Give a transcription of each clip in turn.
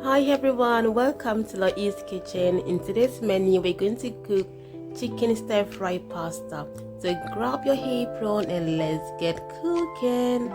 Hi everyone, welcome to Lois Kitchen. In today's menu, we're going to cook chicken stir-fry pasta. So grab your apron and let's get cooking.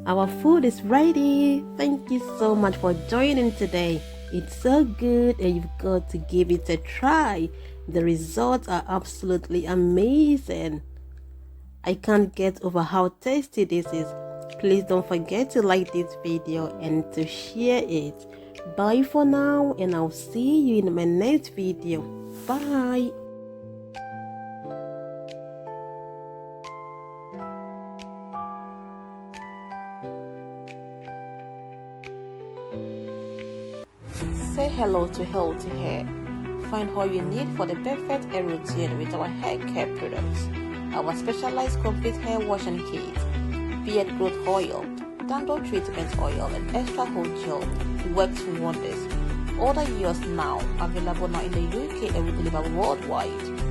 Our food is ready. Thank you so much for joining today. It's so good and you've got to give it a try. The results are absolutely amazing. I can't get over how tasty this is. Please don't forget to like this video and to share it. Bye for now and I'll see you in my next video. Bye. Say hello to healthy hair. Find all you need for the perfect hair routine with our hair care products. Our specialized complete hair washing kit, beard growth oil, dandruff treatment oil, and extra hold gel works wonders. Order yours now. Available now in the UK and we deliver worldwide.